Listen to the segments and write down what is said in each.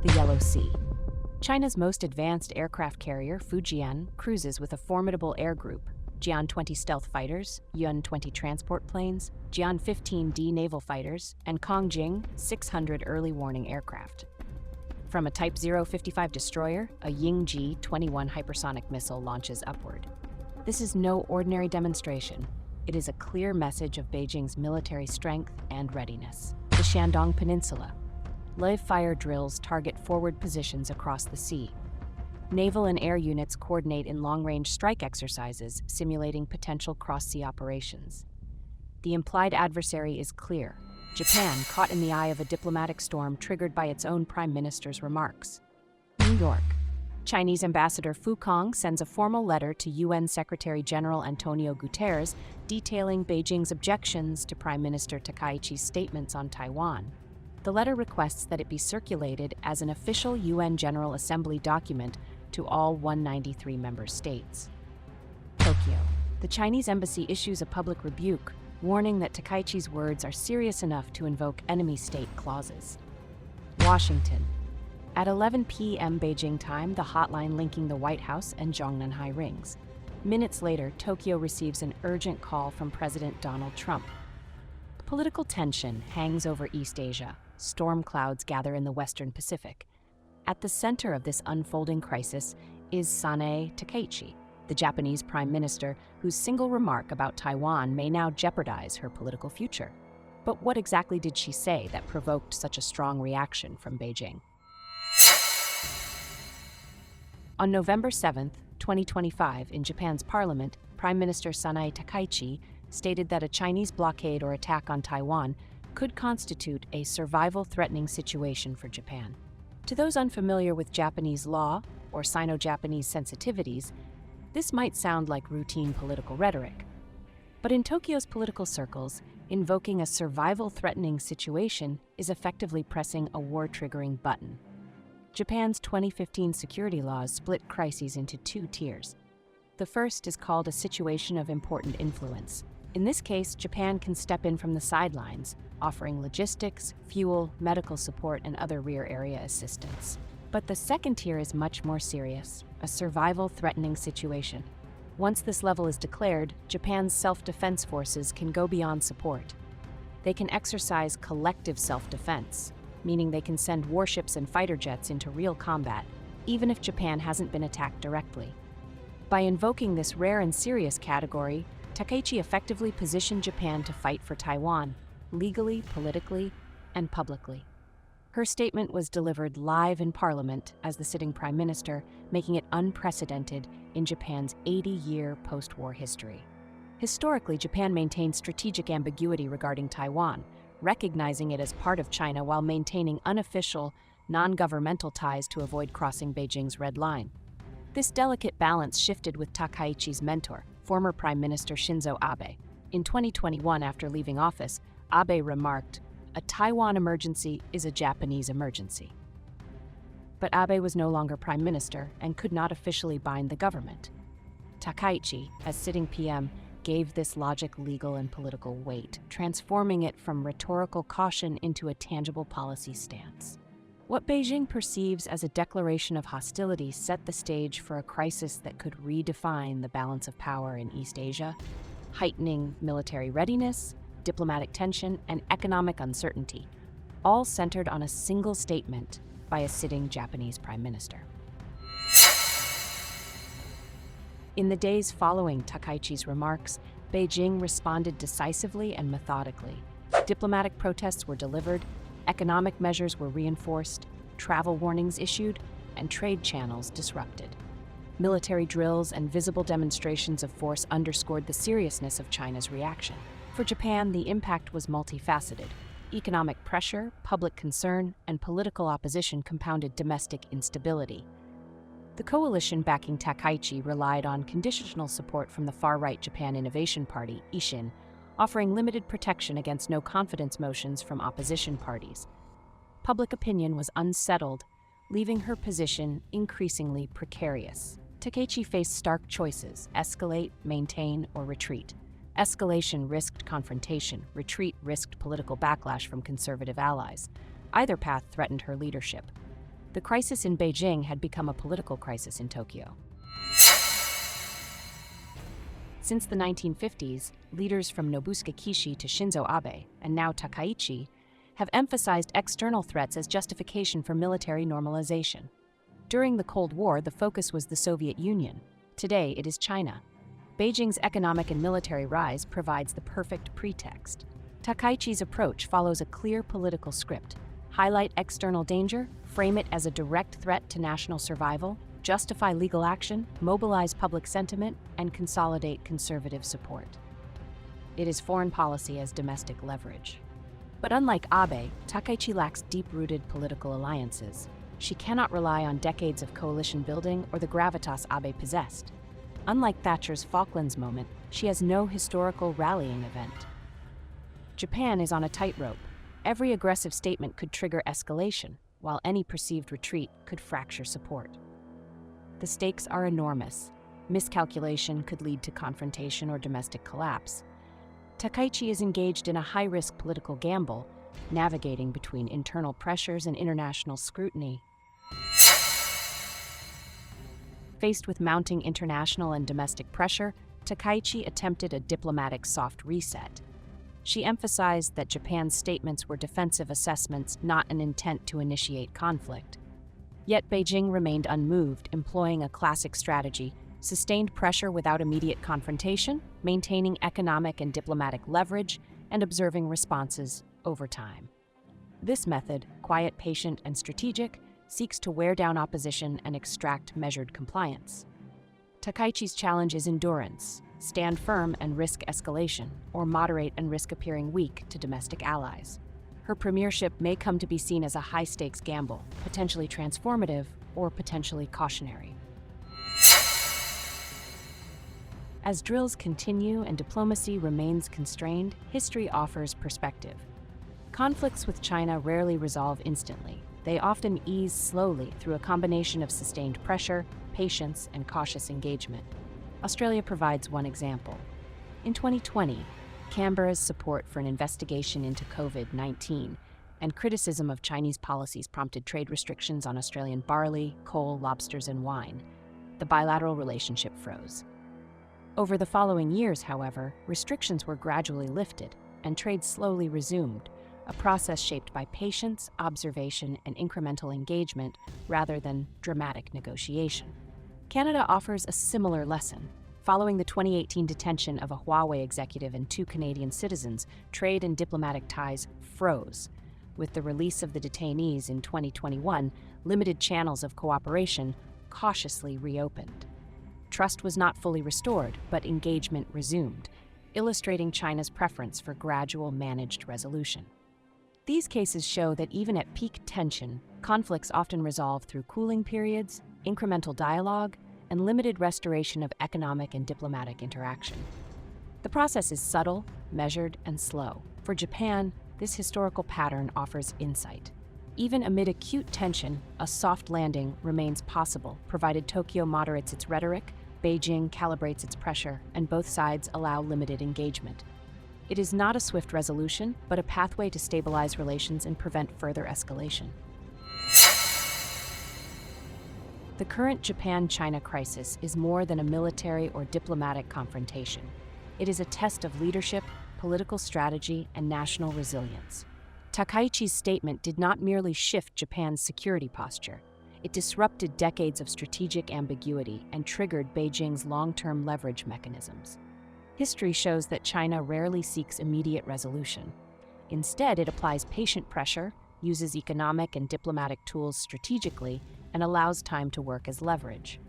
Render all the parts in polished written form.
The Yellow Sea. China's most advanced aircraft carrier, Fujian, cruises with a formidable air group: Jian-20 stealth fighters, Yun-20 transport planes, Jian-15D naval fighters, and Kongjing 600 early warning aircraft. From a Type 055 destroyer, a Yingji-21 hypersonic missile launches upward. This is no ordinary demonstration. It is a clear message of Beijing's military strength and readiness. The Shandong Peninsula. Live fire drills target forward positions across the sea. Naval and air units coordinate in long-range strike exercises, simulating potential cross-sea operations. The implied adversary is clear: Japan, caught in the eye of a diplomatic storm triggered by its own Prime Minister's remarks. New York. Chinese Ambassador Fu Kong sends a formal letter to UN Secretary-General Antonio Guterres detailing Beijing's objections to Prime Minister Takaichi's statements on Taiwan. The letter requests that it be circulated as an official UN General Assembly document to all 193 member states. Tokyo. The Chinese embassy issues a public rebuke, warning that Takaichi's words are serious enough to invoke enemy state clauses. Washington. At 11 p.m. Beijing time, the hotline linking the White House and Zhongnanhai rings. Minutes later, Tokyo receives an urgent call from President Donald Trump. Political tension hangs over East Asia. Storm clouds gather in the Western Pacific. At the center of this unfolding crisis is Sanae Takaichi, the Japanese Prime Minister, whose single remark about Taiwan may now jeopardize her political future. But what exactly did she say that provoked such a strong reaction from Beijing? On November 7, 2025, in Japan's parliament, Prime Minister Sanae Takaichi stated that a Chinese blockade or attack on Taiwan could constitute a survival-threatening situation for Japan. To those unfamiliar with Japanese law or Sino-Japanese sensitivities, this might sound like routine political rhetoric. But in Tokyo's political circles, invoking a survival-threatening situation is effectively pressing a war-triggering button. Japan's 2015 security laws split crises into two tiers. The first is called a situation of important influence. In this case, Japan can step in from the sidelines, offering logistics, fuel, medical support, and other rear area assistance. But the second tier is much more serious, a survival-threatening situation. Once this level is declared, Japan's self-defense forces can go beyond support. They can exercise collective self-defense, meaning they can send warships and fighter jets into real combat, even if Japan hasn't been attacked directly. By invoking this rare and serious category, Takaichi effectively positioned Japan to fight for Taiwan, legally, politically, and publicly. Her statement was delivered live in Parliament as the sitting Prime Minister, making it unprecedented in Japan's 80-year post-war history. Historically, Japan maintained strategic ambiguity regarding Taiwan, recognizing it as part of China while maintaining unofficial, non-governmental ties to avoid crossing Beijing's red line. This delicate balance shifted with Takaichi's mentor, former Prime Minister Shinzo Abe. In 2021, after leaving office, Abe remarked, "A Taiwan emergency is a Japanese emergency." But Abe was no longer Prime Minister and could not officially bind the government. Takaichi, as sitting PM, gave this logic legal and political weight, transforming it from rhetorical caution into a tangible policy stance. What Beijing perceives as a declaration of hostility set the stage for a crisis that could redefine the balance of power in East Asia, heightening military readiness, diplomatic tension, and economic uncertainty, all centered on a single statement by a sitting Japanese Prime Minister. In the days following Takaichi's remarks, Beijing responded decisively and methodically. Diplomatic protests were delivered, economic measures were reinforced, travel warnings issued, and trade channels disrupted. Military drills and visible demonstrations of force underscored the seriousness of China's reaction. For Japan, the impact was multifaceted. Economic pressure, public concern, and political opposition compounded domestic instability. The coalition backing Takaichi relied on conditional support from the far-right Japan Innovation Party, Ishin, offering limited protection against no-confidence motions from opposition parties. Public opinion was unsettled, leaving her position increasingly precarious. Takaichi faced stark choices: escalate, maintain, or retreat. Escalation risked confrontation, retreat risked political backlash from conservative allies. Either path threatened her leadership. The The crisis in Beijing had become a political crisis in Tokyo. Since the 1950s, leaders from Nobusuke Kishi to Shinzo Abe, and now Takaichi, have emphasized external threats as justification for military normalization. During the Cold War, the focus was the Soviet Union. Today, it is China. Beijing's economic and military rise provides the perfect pretext. Takaichi's approach follows a clear political script: highlight external danger, frame it as a direct threat to national survival, justify legal action, mobilize public sentiment, and consolidate conservative support. It is foreign policy as domestic leverage. But unlike Abe, Takaichi lacks deep-rooted political alliances. She cannot rely on decades of coalition building or the gravitas Abe possessed. Unlike Thatcher's Falklands moment, she has no historical rallying event. Japan is on a tightrope. Every aggressive statement could trigger escalation, while any perceived retreat could fracture support. The stakes are enormous. Miscalculation could lead to confrontation or domestic collapse. Takaichi is engaged in a high-risk political gamble, navigating between internal pressures and international scrutiny. Faced with mounting international and domestic pressure, Takaichi attempted a diplomatic soft reset. She emphasized that Japan's statements were defensive assessments, not an intent to initiate conflict. Yet Beijing remained unmoved, employing a classic strategy: sustained pressure without immediate confrontation, maintaining economic and diplomatic leverage, and observing responses over time. This method, quiet, patient, and strategic, seeks to wear down opposition and extract measured compliance. Takaichi's challenge is endurance: stand firm and risk escalation, or moderate and risk appearing weak to domestic allies. Her premiership may come to be seen as a high-stakes gamble, potentially transformative or potentially cautionary. As drills continue and diplomacy remains constrained, history offers perspective. Conflicts with China rarely resolve instantly. They often ease slowly through a combination of sustained pressure, patience, and cautious engagement. Australia provides one example. In 2020, Canberra's support for an investigation into COVID-19 and criticism of Chinese policies prompted trade restrictions on Australian barley, coal, lobsters, and wine. The bilateral relationship froze. Over the following years, however, restrictions were gradually lifted and trade slowly resumed, a process shaped by patience, observation, and incremental engagement rather than dramatic negotiation. Canada offers a similar lesson. Following the 2018 detention of a Huawei executive and 2 Canadian citizens, trade and diplomatic ties froze. With the release of the detainees in 2021, limited channels of cooperation cautiously reopened. Trust was not fully restored, but engagement resumed, illustrating China's preference for gradual, managed resolution. These cases show that even at peak tension, conflicts often resolve through cooling periods, incremental dialogue, and limited restoration of economic and diplomatic interaction. The process is subtle, measured, and slow. For Japan, this historical pattern offers insight. Even amid acute tension, a soft landing remains possible, provided Tokyo moderates its rhetoric, Beijing calibrates its pressure, and both sides allow limited engagement. It is not a swift resolution, but a pathway to stabilize relations and prevent further escalation. The current Japan-China crisis is more than a military or diplomatic confrontation. It is a test of leadership, political strategy, and national resilience. Takaichi's statement did not merely shift Japan's security posture. It disrupted decades of strategic ambiguity and triggered Beijing's long-term leverage mechanisms. History shows that China rarely seeks immediate resolution. Instead, it applies patient pressure, uses economic and diplomatic tools strategically, and allows time to work as leverage.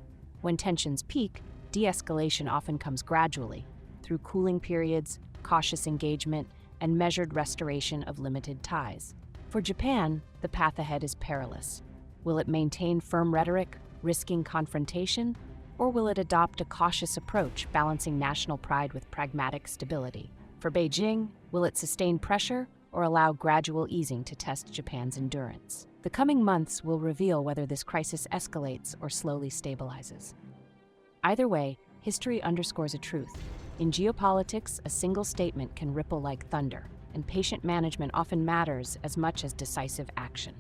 When tensions peak, de-escalation often comes gradually, through cooling periods, cautious engagement, and measured restoration of limited ties. For Japan, the path ahead is perilous. Will it maintain firm rhetoric, risking confrontation, or will it adopt a cautious approach, balancing national pride with pragmatic stability? For Beijing, will it sustain pressure or allow gradual easing to test Japan's endurance? The coming months will reveal whether this crisis escalates or slowly stabilizes. Either way, history underscores a truth. In geopolitics, a single statement can ripple like thunder, and patient management often matters as much as decisive action.